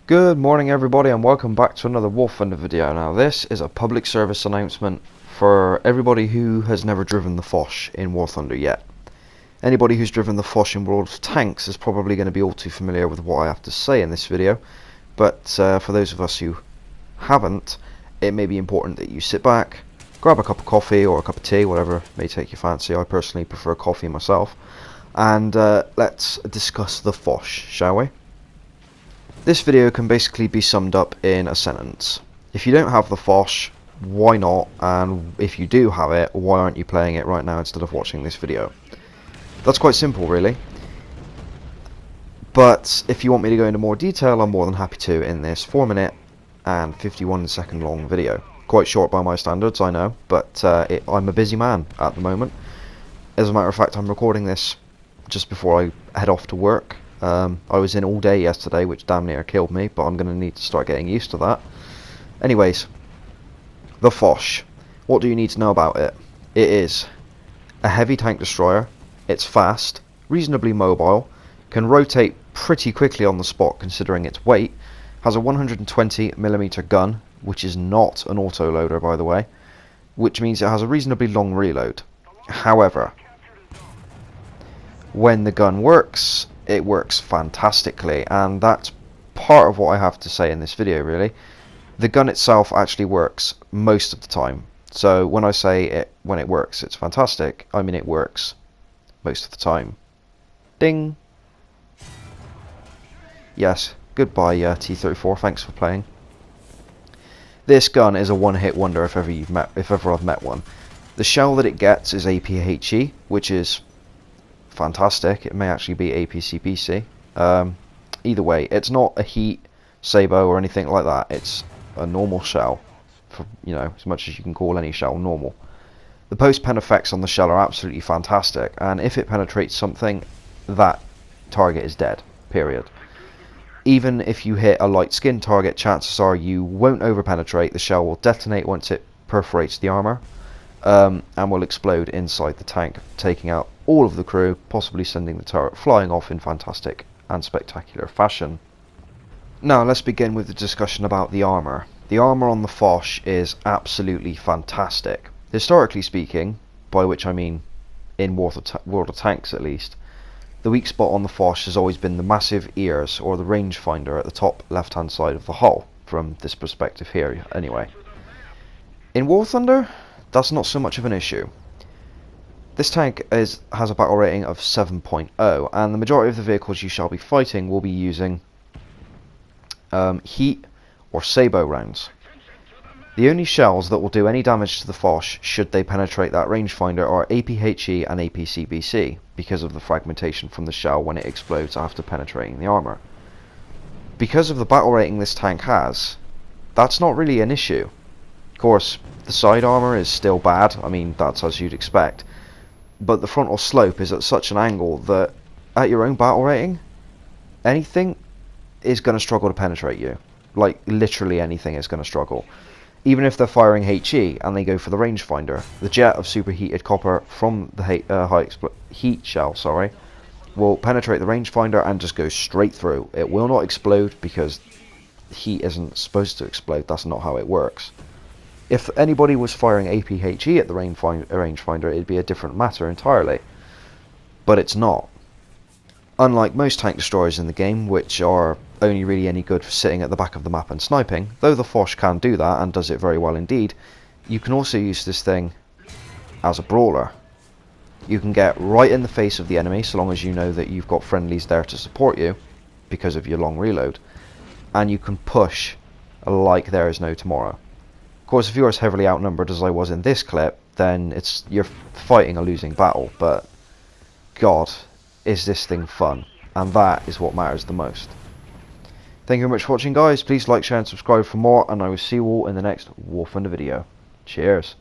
Good morning everybody and welcome back to another War Thunder video. Now this is a public service announcement for everybody who has never driven the Foch in War Thunder yet. Anybody who's driven the Foch in World of Tanks is probably going to be all too familiar with what I have to say in this video, but for those of us who haven't, it may be important that you sit back, grab a cup of coffee or a cup of tea, whatever may take your fancy. I personally prefer coffee myself, and let's discuss the Foch, shall we? This video can basically be summed up in a sentence. If you don't have the Foch, why not? And if you do have it, why aren't you playing it right now instead of watching this video? That's quite simple, really. But if you want me to go into more detail, I'm more than happy to in this 4-minute and 51-second long video. Quite short by my standards, I know, but I'm a busy man at the moment. As a matter of fact, I'm recording this just before I head off to work. I was in all day yesterday, which damn near killed me, but I'm going to need to start getting used to that. Anyways, the Foch. What do you need to know about it? It is a heavy tank destroyer. It's fast, reasonably mobile, can rotate pretty quickly on the spot considering its weight, has a 120mm gun, which is not an autoloader by the way, which means it has a reasonably long reload. However, when the gun works, it works fantastically, and that's part of what I have to say in this video, really. The gun itself actually works most of the time. So when I say when it works, it's fantastic, I mean it works most of the time. Ding! Yes, goodbye T-34, thanks for playing. This gun is a one-hit wonder if ever I've met one. The shell that it gets is APHE, which is fantastic. It may actually be APCBC. Either way, it's not a heat, sabo or anything like that. It's a normal shell, for, you know, as much as you can call any shell normal. The post-pen effects on the shell are absolutely fantastic, and if it penetrates something, that target is dead, period. Even if you hit a light skin target, chances are you won't over-penetrate. The shell will detonate once it perforates the armor, and will explode inside the tank, taking out all of the crew, possibly sending the turret flying off in fantastic and spectacular fashion. Now let's begin with the discussion about the armor. The armor on the Foch is absolutely fantastic. Historically speaking, by which I mean in World of Tanks at least, the weak spot on the Foch has always been the massive ears, or the rangefinder at the top left hand side of the hull, from this perspective here anyway. In War Thunder, that's not so much of an issue. This tank has a battle rating of 7.0, and the majority of the vehicles you shall be fighting will be using heat or sabo rounds. The only shells that will do any damage to the Foch should they penetrate that rangefinder are APHE and APCBC, because of the fragmentation from the shell when it explodes after penetrating the armor. Because of the battle rating this tank has, that's not really an issue. Of course, the side armor is still bad, I mean that's as you'd expect, but the frontal slope is at such an angle that at your own battle rating, anything is going to struggle to penetrate you. Like literally anything is going to struggle. Even if they're firing HE and they go for the rangefinder, the jet of superheated copper from the heat shell, will penetrate the rangefinder and just go straight through. It will not explode because heat isn't supposed to explode. That's not how it works. If anybody was firing APHE at the rangefinder, it'd be a different matter entirely. But it's not. Unlike most tank destroyers in the game, which are only really any good for sitting at the back of the map and sniping, though the Foch can do that and does it very well indeed, you can also use this thing as a brawler. You can get right in the face of the enemy, so long as you know that you've got friendlies there to support you, because of your long reload, and you can push like there is no tomorrow. Of course, if you're as heavily outnumbered as I was in this clip, then you're fighting a losing battle, but God, is this thing fun, and that is what matters the most. Thank you very much for watching, guys. Please like, share and subscribe for more, and I will see you all in the next War Thunder video. Cheers.